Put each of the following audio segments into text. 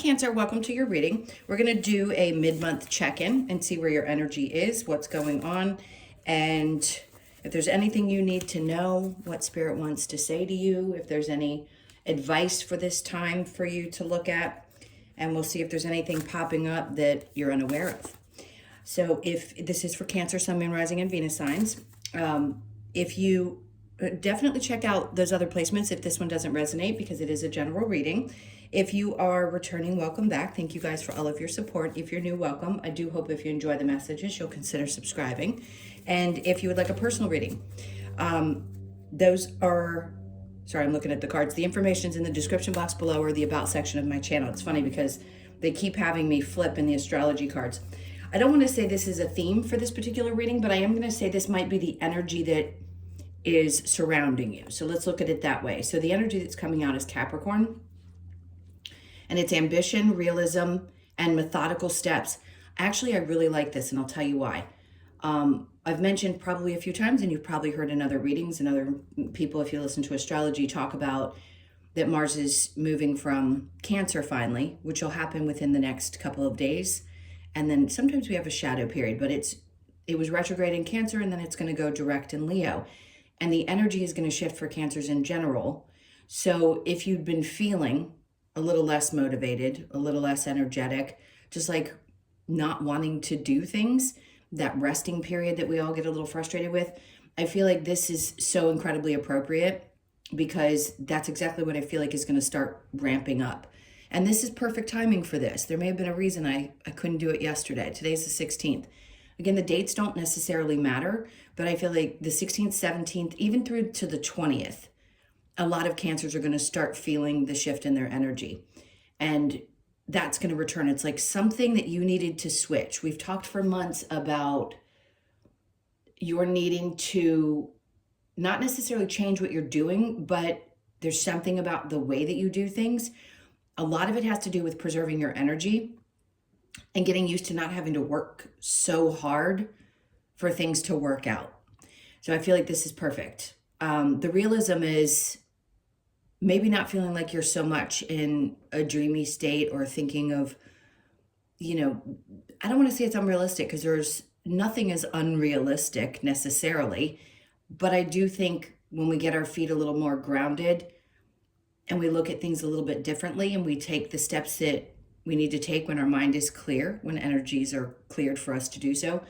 Cancer, welcome to your reading. We're going to do a mid-month check-in and see where your energy is, what's going on, and if there's anything you need to know, what Spirit wants to say to you, if there's any advice for this time for you to look at, and we'll see if there's anything popping up that you're unaware of. So if this is for Cancer, Sun, Moon, Rising, and Venus signs, if you definitely check out those other placements if this one doesn't resonate, because it is a general reading. If you are returning, welcome back. Thank you guys for all of your support. If you're new, welcome. I do hope if you enjoy the messages, you'll consider subscribing. And if you would like a personal reading, those are, sorry, I'm looking at the cards. The information's in the description box below or the about section of my channel. It's funny because they keep having me flip in the astrology cards. I don't want to say this is a theme for this particular reading, but I am going to say this might be the energy that is surrounding you. So let's look at it that way. So the energy that's coming out is Capricorn, and it's ambition, realism, and methodical steps. Actually, I really like this, and I'll tell you why. I've mentioned probably a few times, and you've probably heard in other readings and other people, if you listen to astrology, talk about that Mars is moving from Cancer finally, which will happen within the next couple of days. And then sometimes we have a shadow period, but it was retrograde in Cancer, and then it's going to go direct in Leo. And the energy is going to shift for Cancers in general. So if you've been feeling a little less motivated, a little less energetic, just like not wanting to do things, that resting period that we all get a little frustrated with, I feel like this is so incredibly appropriate because that's exactly what I feel like is going to start ramping up. And this is perfect timing for this. There may have been a reason I couldn't do it yesterday. Today's the 16th. Again, the dates don't necessarily matter, but I feel like the 16th, 17th, even through to the 20th, a lot of Cancers are going to start feeling the shift in their energy. And that's going to return. It's like something that you needed to switch. We've talked for months about you're needing to not necessarily change what you're doing, but there's something about the way that you do things. A lot of it has to do with preserving your energy and getting used to not having to work so hard for things to work out. So I feel like this is perfect. The realism is maybe not feeling like you're so much in a dreamy state or thinking of, I don't want to say it's unrealistic because there's nothing as unrealistic necessarily, but I do think when we get our feet a little more grounded and we look at things a little bit differently and we take the steps that we need to take when our mind is clear, when energies are cleared for us to do so,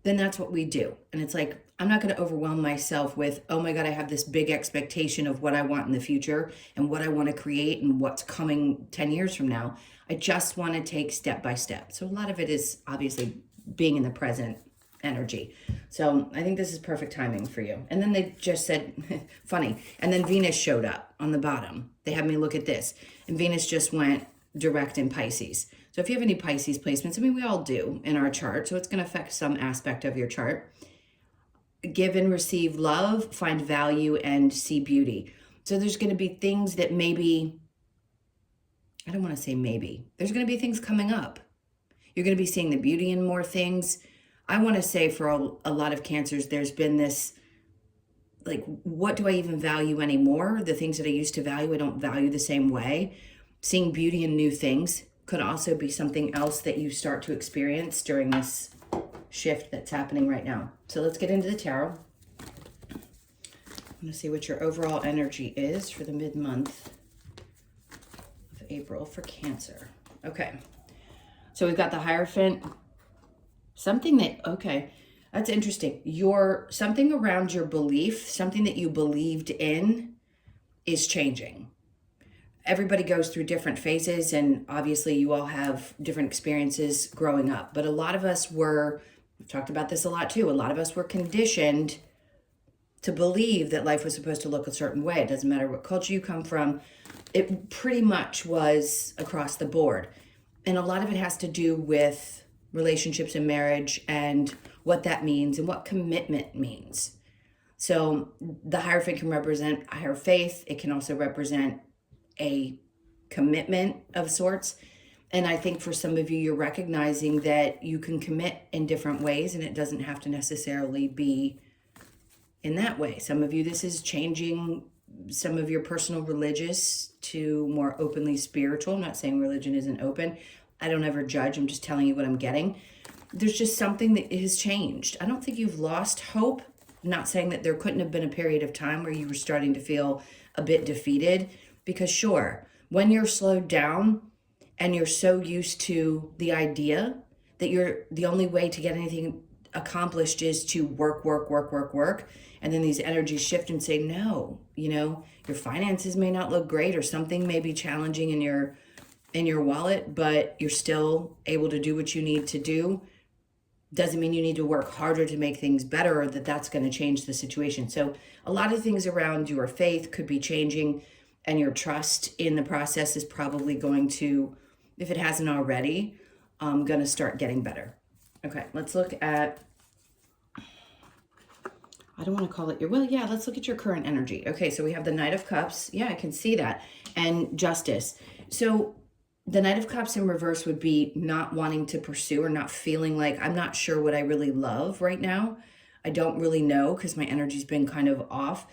then that's what we do. And it's like, I'm not going to overwhelm myself with, oh my God, I have this big expectation of what I want in the future and what I want to create and what's coming 10 years from now. I just want to take step by step. So a lot of it is obviously being in the present energy. So I think this is perfect timing for you. And then they just said, funny. And then Venus showed up on the bottom. They had me look at this. And Venus just went direct in Pisces. So if you have any Pisces placements, we all do in our chart. So it's going to affect some aspect of your chart. Give and receive love, find value, and see beauty. So there's going to be things that maybe, I don't want to say maybe, there's going to be things coming up. You're going to be seeing the beauty in more things. I want to say for a lot of Cancers, there's been this, like, what do I even value anymore? The things that I used to value, I don't value the same way. Seeing beauty in new things could also be something else that you start to experience during this shift that's happening right now. So let's get into the tarot. I'm going to see what your overall energy is for the mid-month of April for Cancer. Okay. So we've got the Hierophant. Something that, okay, that's interesting. Something around your belief, something that you believed in is changing. Everybody goes through different phases, and obviously you all have different experiences growing up. But a lot of us we've talked about this a lot too, a lot of us were conditioned to believe that life was supposed to look a certain way. It doesn't matter what culture you come from. It pretty much was across the board. And a lot of it has to do with relationships and marriage and what that means and what commitment means. So the Hierophant can represent a higher faith. It can also represent a commitment of sorts. And I think for some of you, you're recognizing that you can commit in different ways and it doesn't have to necessarily be in that way. Some of you, this is changing some of your personal religious to more openly spiritual. I'm not saying religion isn't open. I don't ever judge. I'm just telling you what I'm getting. There's just something that has changed. I don't think you've lost hope. I'm not saying that there couldn't have been a period of time where you were starting to feel a bit defeated, because sure, when you're slowed down and you're so used to the idea that the only way to get anything accomplished is to work, and then these energies shift and say, no, your finances may not look great, or something may be challenging in your wallet, but you're still able to do what you need to do. Doesn't mean you need to work harder to make things better, or that that's going to change the situation. So a lot of things around your faith could be changing, and your trust in the process is probably going to, if it hasn't already, going to start getting better. Okay, let's look at, I don't want to call it your, well, yeah, let's look at your current energy. Okay, so we have the Knight of Cups. Yeah, I can see that. And Justice. So the Knight of Cups in reverse would be not wanting to pursue, or not feeling like, I'm not sure what I really love right now. I don't really know, because my energy's been kind of off.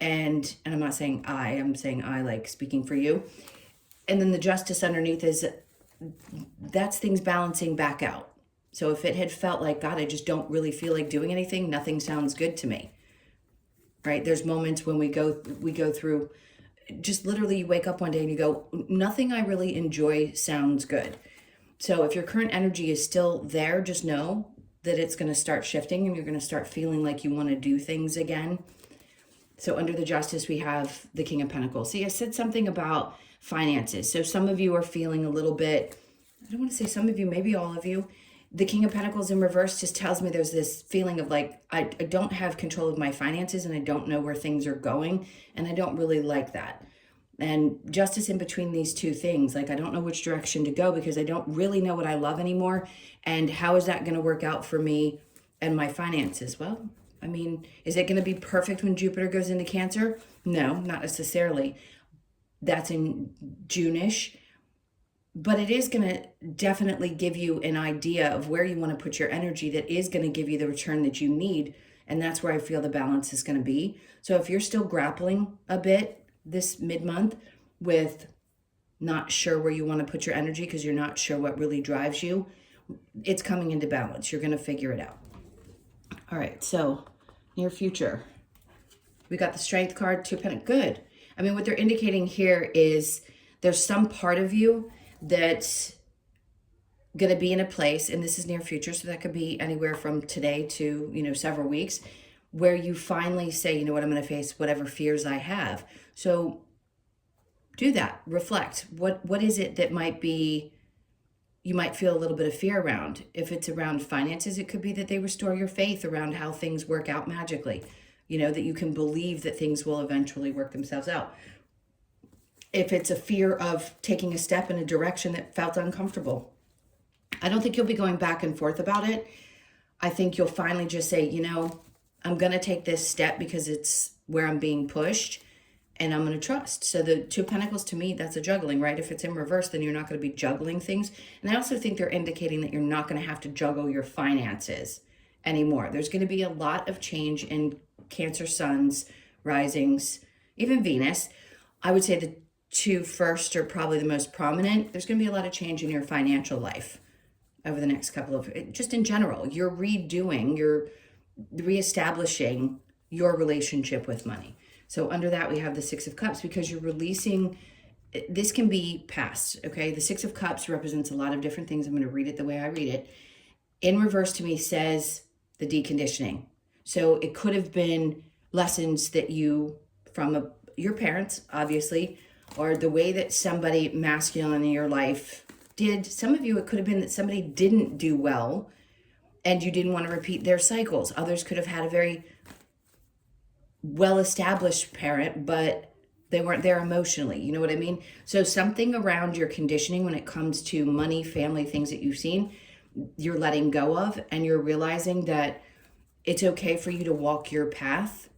And I'm not saying I'm saying I, like speaking for you. And then the Justice underneath is, that's things balancing back out. So if it had felt like, God, I just don't really feel like doing anything, nothing sounds good to me, right? There's moments when we go through, just literally you wake up one day and you go, nothing I really enjoy sounds good. So if your current energy is still there, just know that it's going to start shifting, and you're going to start feeling like you want to do things again. So under the Justice, we have the King of Pentacles. See, I said something about finances. So some of you are feeling a little bit, I don't want to say some of you, maybe all of you. The King of Pentacles in reverse just tells me there's this feeling of like, I don't have control of my finances, and I don't know where things are going, and I don't really like that. And Justice in between these two things, like I don't know which direction to go, because I don't really know what I love anymore, and how is that going to work out for me and my finances? Well, I mean, is it going to be perfect when Jupiter goes into Cancer? No, not necessarily. That's in June-ish. But it is going to definitely give you an idea of where you want to put your energy that is going to give you the return that you need. And that's where I feel the balance is going to be. So if you're still grappling a bit this mid-month with not sure where you want to put your energy, because you're not sure what really drives you, it's coming into balance. You're going to figure it out. All right, so near future. We got the Strength card, Two of Pentacles. Good. I mean, what they're indicating here is there's some part of you that's going to be in a place, and this is near future, so that could be anywhere from today to, several weeks, where you finally say, you know what, I'm going to face whatever fears I have. So do that. Reflect. What is it that might be, you might feel a little bit of fear around? If it's around finances, it could be that they restore your faith around how things work out magically. That you can believe that things will eventually work themselves out. If it's a fear of taking a step in a direction that felt uncomfortable, I don't think you'll be going back and forth about it. I think you'll finally just say, I'm going to take this step because it's where I'm being pushed, and I'm going to trust. So the Two of Pentacles, to me, that's a juggling, right? If it's in reverse, then you're not going to be juggling things. And I also think they're indicating that you're not going to have to juggle your finances anymore. There's going to be a lot of change in Cancer suns, risings, even Venus. I would say the two first are probably the most prominent. There's going to be a lot of change in your financial life over the next couple of, just in general. You're reestablishing your relationship with money. So under that, we have the Six of Cups, because you're releasing, this can be past, okay? The Six of Cups represents a lot of different things. I'm going to read it the way I read it. In reverse to me says the deconditioning. So it could have been lessons that from your parents, obviously, or the way that somebody masculine in your life did. Some of you, it could have been that somebody didn't do well and you didn't want to repeat their cycles. Others could have had a very well-established parent, but they weren't there emotionally. You know what I mean? So something around your conditioning when it comes to money, family, things that you've seen, you're letting go of, and you're realizing that it's okay for you to walk your path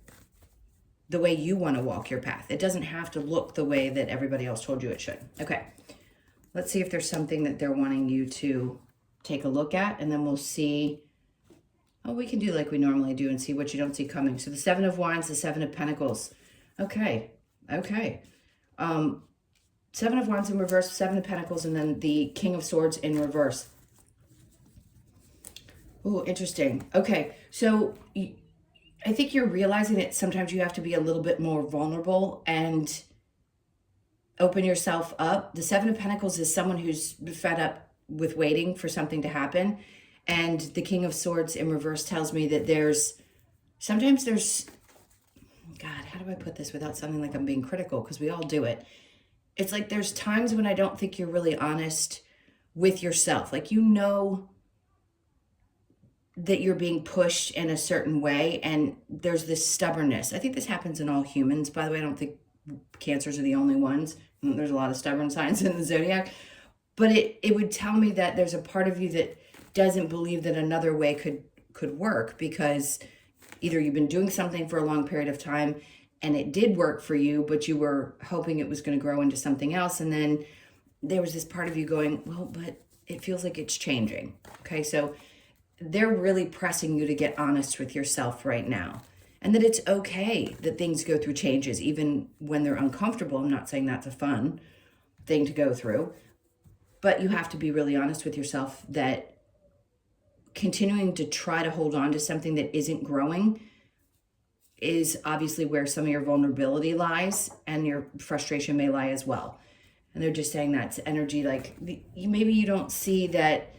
the way you want to walk your path. It doesn't have to look the way that everybody else told you it should. Okay, let's see if there's something that they're wanting you to take a look at, and then we'll see. Oh, we can do like we normally do and see what you don't see coming. So the Seven of Wands, the Seven of Pentacles. Okay, Okay. Seven of Wands in reverse, Seven of Pentacles, and then the King of Swords in reverse. Oh, interesting. Okay, so I think you're realizing that sometimes you have to be a little bit more vulnerable and open yourself up. The Seven of Pentacles is someone who's fed up with waiting for something to happen. And the King of Swords in reverse tells me that sometimes there's, God, how do I put this without sounding like I'm being critical? Because we all do it. It's like there's times when I don't think you're really honest with yourself. Like, you know that you're being pushed in a certain way, and there's this stubbornness. I think this happens in all humans, by the way. I don't think Cancers are the only ones. There's a lot of stubborn signs in the zodiac. But it would tell me that there's a part of you that doesn't believe that another way could work, because either you've been doing something for a long period of time and it did work for you, but you were hoping it was going to grow into something else. And then there was this part of you going, well, but it feels like it's changing. Okay, so they're really pressing you to get honest with yourself right now. And that it's okay that things go through changes, even when they're uncomfortable. I'm not saying that's a fun thing to go through, but you have to be really honest with yourself that continuing to try to hold on to something that isn't growing is obviously where some of your vulnerability lies, and your frustration may lie as well. And they're just saying that's energy, like maybe you don't see that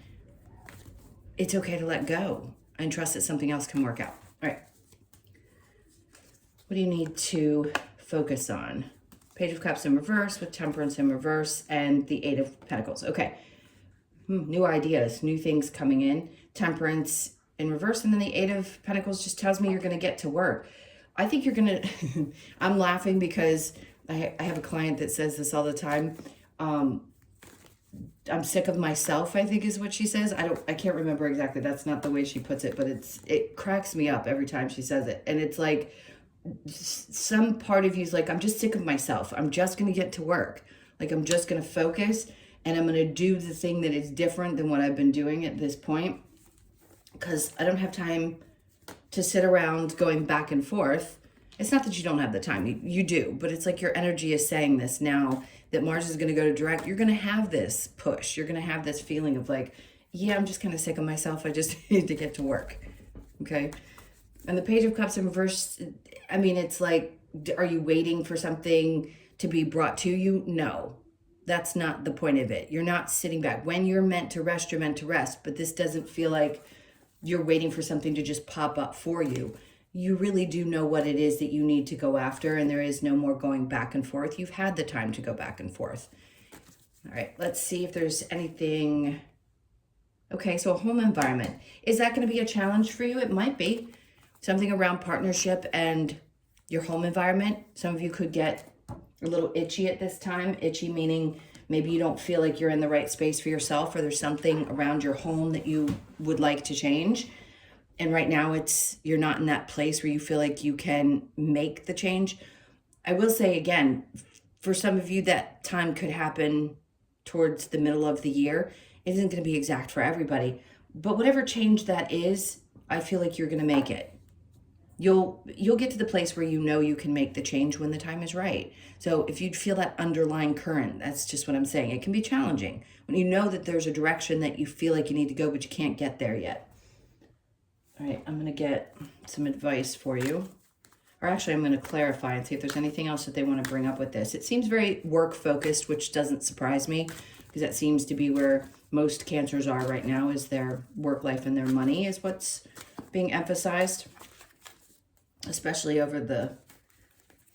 it's okay to let go and trust that something else can work out. All right. What do you need to focus on? Page of Cups in reverse with Temperance in reverse and the Eight of Pentacles. Okay. New ideas, new things coming in. Temperance in reverse, and then the Eight of Pentacles just tells me you're going to get to work. I think you're going to, I'm laughing because I have a client that says this all the time. I'm sick of myself, I think is what she says. I can't remember exactly. That's not the way she puts it, but it cracks me up every time she says it. And it's like, some part of you is like, I'm just sick of myself. I'm just going to get to work. Like, I'm just going to focus, and I'm going to do the thing that is different than what I've been doing at this point, because I don't have time to sit around going back and forth. It's not that you don't have the time. You do, but it's like your energy is saying this now that Mars is going to go to direct. You're going to have this push. You're going to have this feeling of like, yeah, I'm just kind of sick of myself. I just need to get to work. Okay. And the Page of Cups in reverse, I mean, it's like, are you waiting for something to be brought to you? No, that's not the point of it. You're not sitting back. When you're meant to rest, you're meant to rest. But this doesn't feel like you're waiting for something to just pop up for you. You really do know what it is that you need to go after, and there is no more going back and forth. You've had the time to go back and forth. All right, let's see if there's anything. Okay, so a home environment. Is that going to be a challenge for you? It might be. Something around partnership and your home environment. Some of you could get a little itchy at this time. Itchy meaning maybe you don't feel like you're in the right space for yourself, or there's something around your home that you would like to change. And right now you're not in that place where you feel like you can make the change. I will say again, for some of you, that time could happen towards the middle of the year. It isn't going to be exact for everybody, but whatever change that is, I feel like you're going to make it. You'll get to the place where you know you can make the change when the time is right. So if you feel that underlying current, that's just what I'm saying. It can be challenging when you know that there's a direction that you feel like you need to go, but you can't get there yet. All right, I'm going to get some advice for you. Or actually, I'm going to clarify and see if there's anything else that they want to bring up with this. It seems very work-focused, which doesn't surprise me, because that seems to be where most Cancers are right now, is their work life and their money is what's being emphasized. Especially over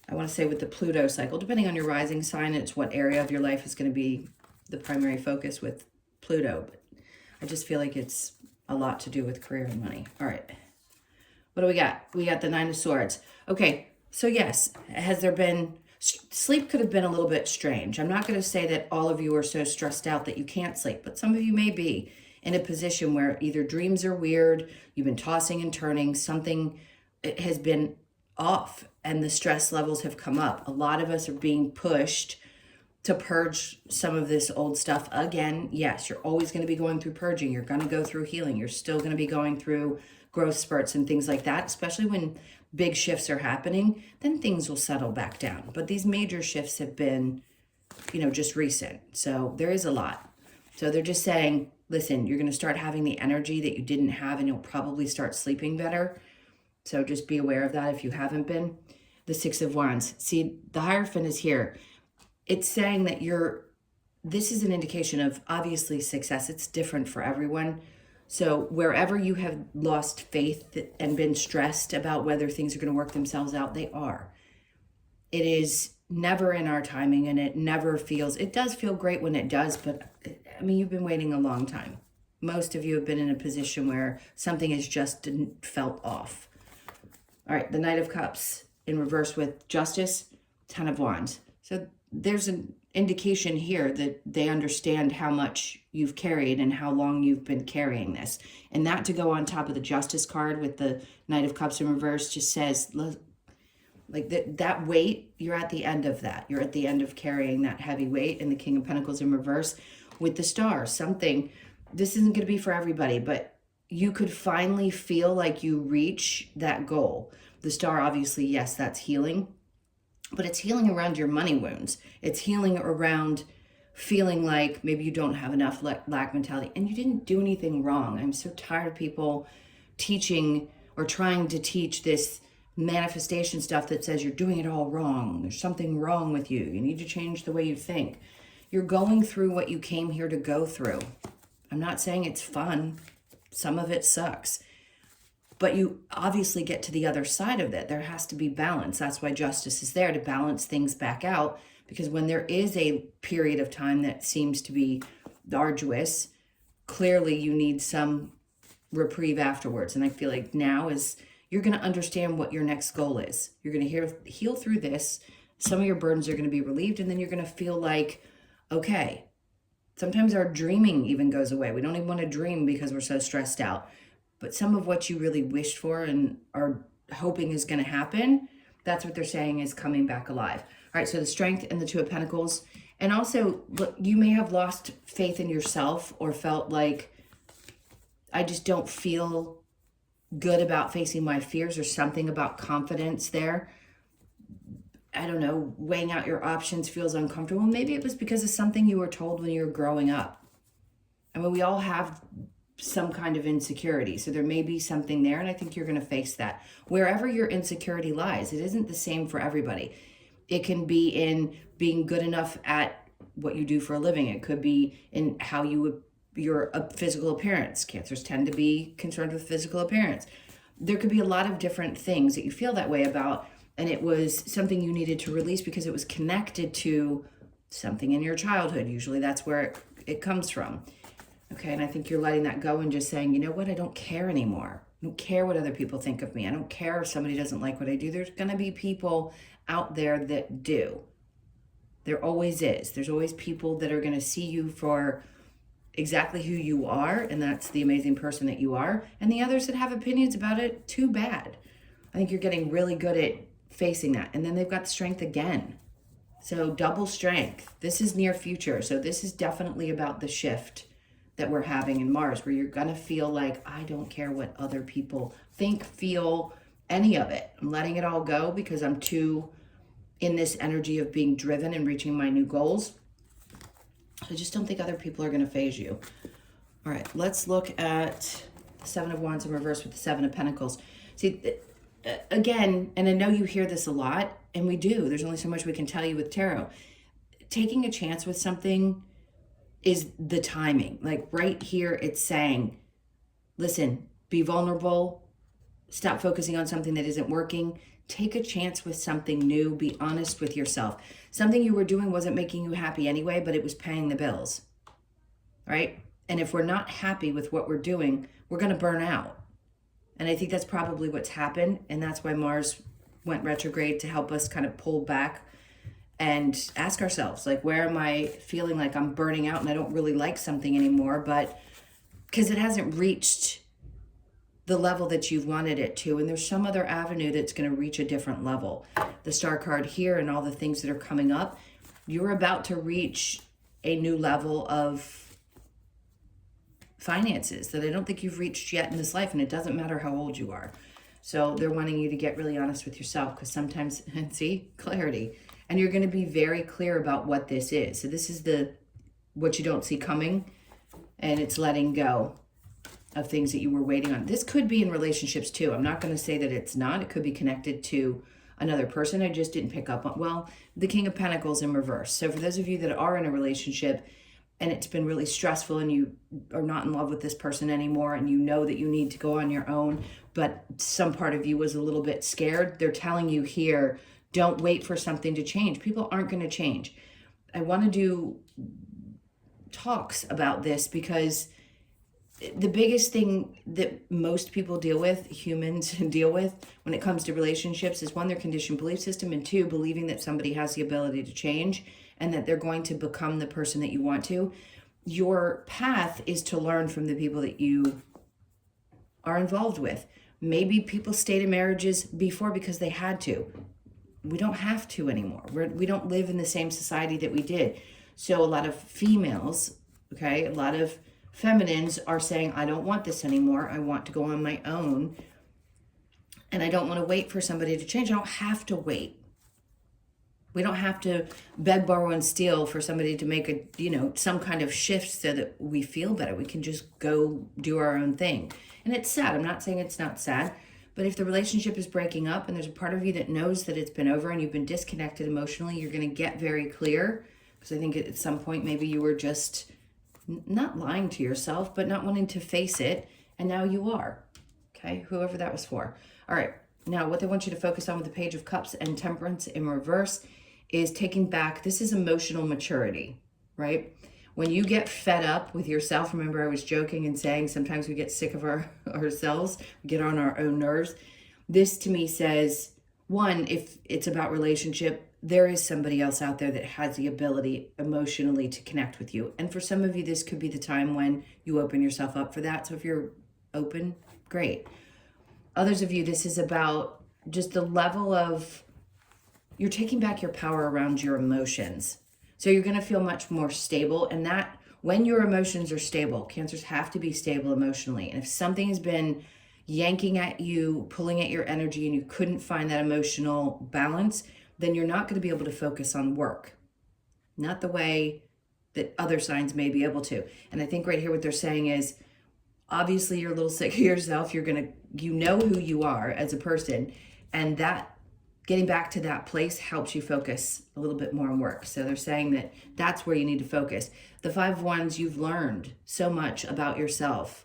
I want to say with the Pluto cycle, depending on your rising sign, it's what area of your life is going to be the primary focus with Pluto. But I just feel like it's a lot to do with career and money. All right. What do we got? We got the Nine of Swords. Okay. So yes, has there been, sleep could have been a little bit strange. I'm not going to say that all of you are so stressed out that you can't sleep, but some of you may be in a position where either dreams are weird, you've been tossing and turning, something has been off and the stress levels have come up. A lot of us are being pushed to purge some of this old stuff. Again, yes, you're always going to be going through purging. You're going to go through healing. You're still going to be going through growth spurts and things like that, especially when big shifts are happening, then things will settle back down. But these major shifts have been, you know, just recent. So there is a lot. So they're just saying, listen, you're going to start having the energy that you didn't have, and you'll probably start sleeping better. So just be aware of that if you haven't been. The Six of Wands. See, the Hierophant is here. It's saying that this is an indication of obviously success. It's different for everyone. So wherever you have lost faith and been stressed about whether things are going to work themselves out, they are. It is never in our timing, and it never feels, it does feel great when it does, but I mean, you've been waiting a long time. Most of you have been in a position where something has just felt off. All right, the Knight of Cups in reverse with Justice, Ten of Wands. So there's an indication here that they understand how much you've carried and how long you've been carrying this. And that to go on top of the Justice card with the Knight of Cups in reverse just says, like that weight, you're at the end of that. You're at the end of carrying that heavy weight. And the King of Pentacles in reverse with the Star. Something, this isn't going to be for everybody, but you could finally feel like you reach that goal. The Star, obviously, yes, that's healing. But it's healing around your money wounds. It's healing around feeling like maybe you don't have enough lack mentality. And you didn't do anything wrong. I'm so tired of people teaching or trying to teach this manifestation stuff that says you're doing it all wrong. There's something wrong with you. You need to change the way you think. You're going through what you came here to go through. I'm not saying it's fun. Some of it sucks. But you obviously get to the other side of it. There has to be balance. That's why Justice is there, to balance things back out. Because when there is a period of time that seems to be arduous, clearly you need some reprieve afterwards. And I feel like now is, you're going to understand what your next goal is. You're going to heal through this. Some of your burdens are going to be relieved. And then you're going to feel like, okay, sometimes our dreaming even goes away. We don't even want to dream because we're so stressed out. But some of what you really wished for and are hoping is going to happen, that's what they're saying is coming back alive. All right, so the Strength and the Two of Pentacles. And also, look, you may have lost faith in yourself or felt like, I just don't feel good about facing my fears, or something about confidence there. I don't know, weighing out your options feels uncomfortable. Maybe it was because of something you were told when you were growing up. I mean, we all have some kind of insecurity. So there may be something there, and I think you're going to face that. Wherever your insecurity lies, it isn't the same for everybody. It can be in being good enough at what you do for a living. It could be in how your physical appearance. Cancers tend to be concerned with physical appearance. There could be a lot of different things that you feel that way about, and it was something you needed to release because it was connected to something in your childhood. Usually that's where it comes from. Okay, and I think you're letting that go and just saying, you know what, I don't care anymore. I don't care what other people think of me. I don't care if somebody doesn't like what I do. There's going to be people out there that do. There always is. There's always people that are going to see you for exactly who you are, and that's the amazing person that you are. And the others that have opinions about it, too bad. I think you're getting really good at facing that. And then they've got strength again. So double strength. This is near future. So this is definitely about the shift that we're having in Mars, where you're going to feel like, I don't care what other people think, feel, any of it. I'm letting it all go because I'm too in this energy of being driven and reaching my new goals. I just don't think other people are going to phase you. All right, let's look at the Seven of Wands in reverse with the Seven of Pentacles. See, again, and I know you hear this a lot, and we do. There's only so much we can tell you with tarot. Taking a chance with something is the timing. Like right here, it's saying, listen, be vulnerable, stop focusing on something that isn't working, take a chance with something new, be honest with yourself. Something you were doing wasn't making you happy anyway, but it was paying the bills, right? And if we're not happy with what we're doing, we're going to burn out. And I think that's probably what's happened. And that's why Mars went retrograde, to help us kind of pull back and ask ourselves, like, where am I feeling like I'm burning out and I don't really like something anymore? But because it hasn't reached the level that you've wanted it to, and there's some other avenue that's going to reach a different level. The Star card here and all the things that are coming up, you're about to reach a new level of finances that I don't think you've reached yet in this life, and it doesn't matter how old you are. So they're wanting you to get really honest with yourself, because sometimes, and see, clarity, and you're going to be very clear about what this is. So this is what you don't see coming, and it's letting go of things that you were waiting on. This could be in relationships too. I'm not going to say that it's not. It could be connected to another person. I just didn't pick up on, well, the King of Pentacles in reverse. So for those of you that are in a relationship and it's been really stressful and you are not in love with this person anymore and you know that you need to go on your own, but some part of you was a little bit scared, they're telling you here, don't wait for something to change. People aren't going to change. I want to do talks about this because the biggest thing that most people deal with, humans deal with when it comes to relationships, is one, their conditioned belief system, and two, believing that somebody has the ability to change and that they're going to become the person that you want to. Your path is to learn from the people that you are involved with. Maybe people stayed in marriages before because they had to. We don't have to anymore. We don't live in the same society that we did. So a lot of females, okay, a lot of feminines are saying, I don't want this anymore. I want to go on my own. And I don't want to wait for somebody to change. I don't have to wait. We don't have to beg, borrow, and steal for somebody to make some kind of shift so that we feel better. We can just go do our own thing. And it's sad. I'm not saying it's not sad. But if the relationship is breaking up and there's a part of you that knows that it's been over and you've been disconnected emotionally, you're going to get very clear. Because I think at some point maybe you were just not lying to yourself, but not wanting to face it. And now you are. Okay, whoever that was for. All right, now what they want you to focus on with the Page of Cups and Temperance in reverse is taking back. This is emotional maturity, right? When you get fed up with yourself, remember I was joking and saying sometimes we get sick of ourselves, we get on our own nerves. This to me says, one, if it's about relationship, there is somebody else out there that has the ability emotionally to connect with you. And for some of you, this could be the time when you open yourself up for that. So if you're open, great. Others of you, this is about just the level of, you're taking back your power around your emotions. So you're going to feel much more stable. And that when your emotions are stable, Cancers have to be stable emotionally. And if something has been yanking at you, pulling at your energy, and you couldn't find that emotional balance, then you're not going to be able to focus on work. Not the way that other signs may be able to. And I think right here what they're saying is, obviously you're a little sick of yourself. You know who you are as a person. And that getting back to that place helps you focus a little bit more on work. So they're saying that that's where you need to focus. The Five of Wands, you've learned so much about yourself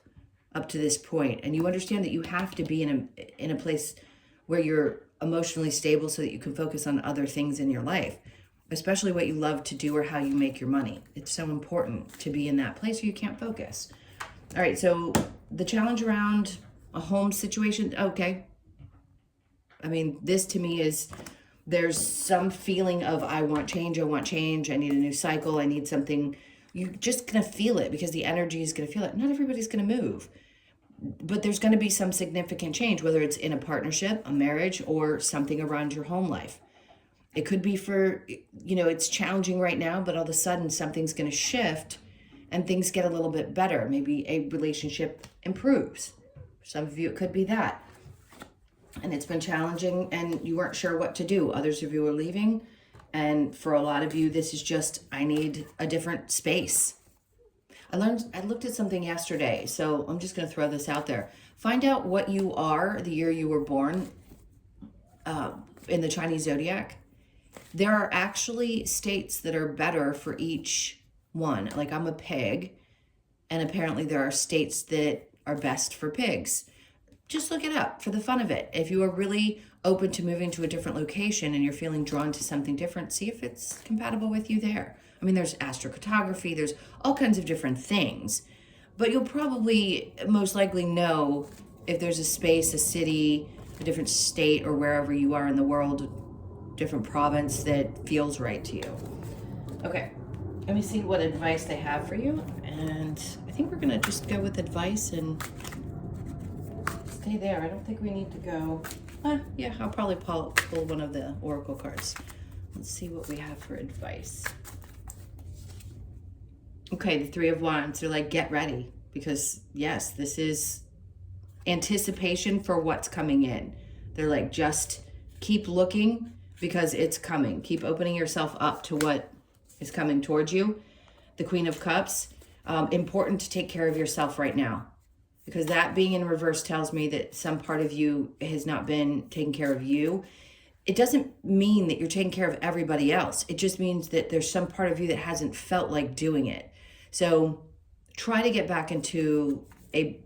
up to this point. And you understand that you have to be in a place where you're emotionally stable so that you can focus on other things in your life, especially what you love to do or how you make your money. It's so important to be in that place or you can't focus. All right, so the challenge around a home situation, okay. I mean, this to me is, there's some feeling of, I want change, I need a new cycle, I need something. You're just going to feel it because the energy is going to feel it. Not everybody's going to move. But there's going to be some significant change, whether it's in a partnership, a marriage, or something around your home life. It could be for, it's challenging right now, but all of a sudden something's going to shift and things get a little bit better. Maybe a relationship improves. For some of you, it could be that. And it's been challenging and you weren't sure what to do. Others of you are leaving. And for a lot of you, this is just, I need a different space. I looked at something yesterday, so I'm just going to throw this out there. Find out what you are the year you were born in the Chinese zodiac. There are actually states that are better for each one. Like I'm a pig, and apparently there are states that are best for pigs. Just look it up for the fun of it. If you are really open to moving to a different location and you're feeling drawn to something different, see if it's compatible with you there. I mean, there's astrocartography, there's all kinds of different things, but you'll probably most likely know if there's a space, a city, a different state, or wherever you are in the world, different province that feels right to you. Okay, let me see what advice they have for you. And I think we're gonna just go with advice and stay there. I don't think we need to go. Yeah, I'll probably pull one of the oracle cards. Let's see what we have for advice. Okay, the Three of Wands, they're like, get ready. because yes, this is anticipation for what's coming in. They're like, just keep looking because it's coming. Keep opening yourself up to what is coming towards you. The Queen of Cups, important to take care of yourself right now, because that being in reverse tells me that some part of you has not been taking care of you. It doesn't mean that you're taking care of everybody else. It just means that there's some part of you that hasn't felt like doing it. So try to get back into a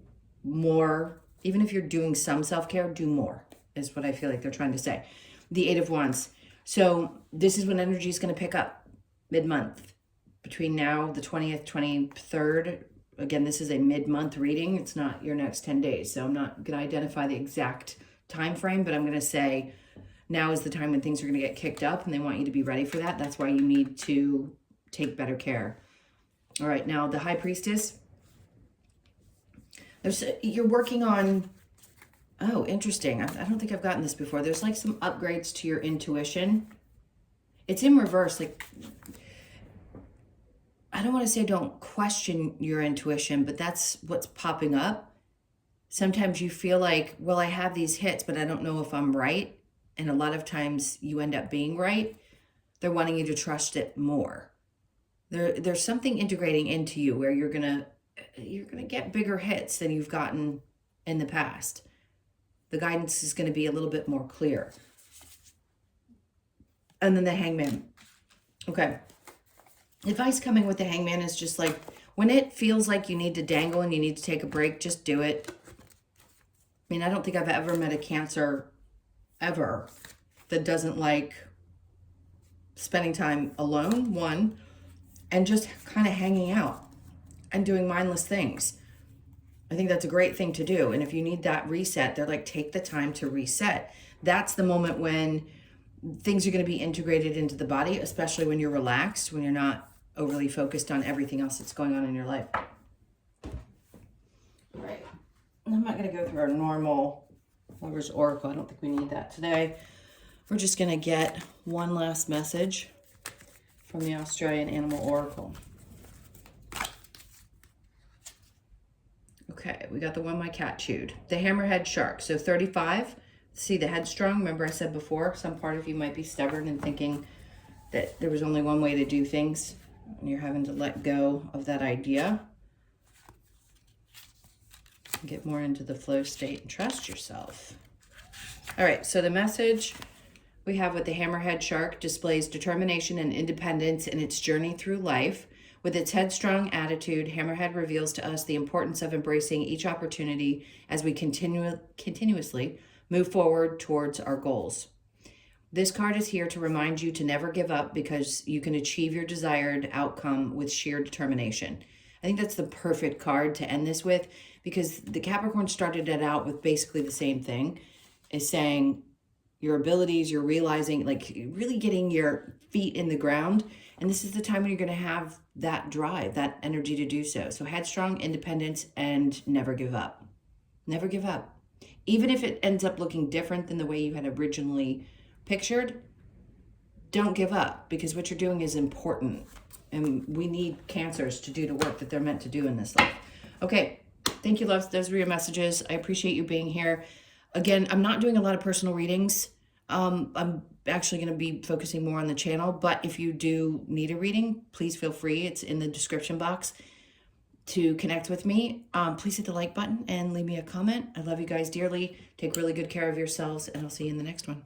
more, even if you're doing some self-care, do more, is what I feel like they're trying to say. The Eight of Wands. So this is when energy is going to pick up mid-month. Between now, the 20th, 23rd, again, this is a mid-month reading. It's not your next 10 days. So I'm not going to identify the exact time frame, but I'm going to say now is the time when things are going to get kicked up, and they want you to be ready for that. That's why you need to take better care. All right, now the High Priestess. You're working on, oh, interesting. I don't think I've gotten this before. There's like some upgrades to your intuition. It's in reverse. Like, I don't want to say don't question your intuition, but that's what's popping up. Sometimes you feel like, well, I have these hits, but I don't know if I'm right. And a lot of times you end up being right. They're wanting you to trust it more. There's something integrating into you where you're gonna get bigger hits than you've gotten in the past. The guidance is going to be a little bit more clear. And then the Hangman. Okay. Advice coming with the Hangman is just like, when it feels like you need to dangle and you need to take a break, just do it. I mean, I don't think I've ever met a Cancer ever that doesn't like spending time alone, one, and just kind of hanging out and doing mindless things. I think that's a great thing to do. And if you need that reset, they're like, take the time to reset. That's the moment when things are going to be integrated into the body, especially when you're relaxed, when you're not overly focused on everything else that's going on in your life. All right. I'm not going to go through our normal Lover's Oracle. I don't think we need that today. We're just going to get one last message from the Australian Animal Oracle. Okay, we got the one my cat chewed. The Hammerhead Shark. So 35. See the headstrong. Remember I said before, some part of you might be stubborn and thinking that there was only one way to do things, and you're having to let go of that idea. Get more into the flow state and trust yourself. All right, so the message we have with the Hammerhead Shark displays determination and independence in its journey through life. With its headstrong attitude, Hammerhead reveals to us the importance of embracing each opportunity as we continuously move forward towards our goals. This card is here to remind you to never give up, because you can achieve your desired outcome with sheer determination. I think that's the perfect card to end this with, because the Capricorn started it out with basically the same thing, is saying your abilities, you're realizing, like really getting your feet in the ground. And this is the time when you're going to have that drive, that energy to do so. So headstrong, independence, and never give up. Never give up. Even if it ends up looking different than the way you had originally pictured, don't give up, because what you're doing is important. And we need Cancers to do the work that they're meant to do in this life. Okay, thank you, loves. Those were your messages. I appreciate you being here. Again, I'm not doing a lot of personal readings. I'm actually going to be focusing more on the channel, but if you do need a reading, please feel free. It's in the description box to connect with me. Please hit the like button and leave me a comment. I love you guys dearly. Take really good care of yourselves, and I'll see you in the next one.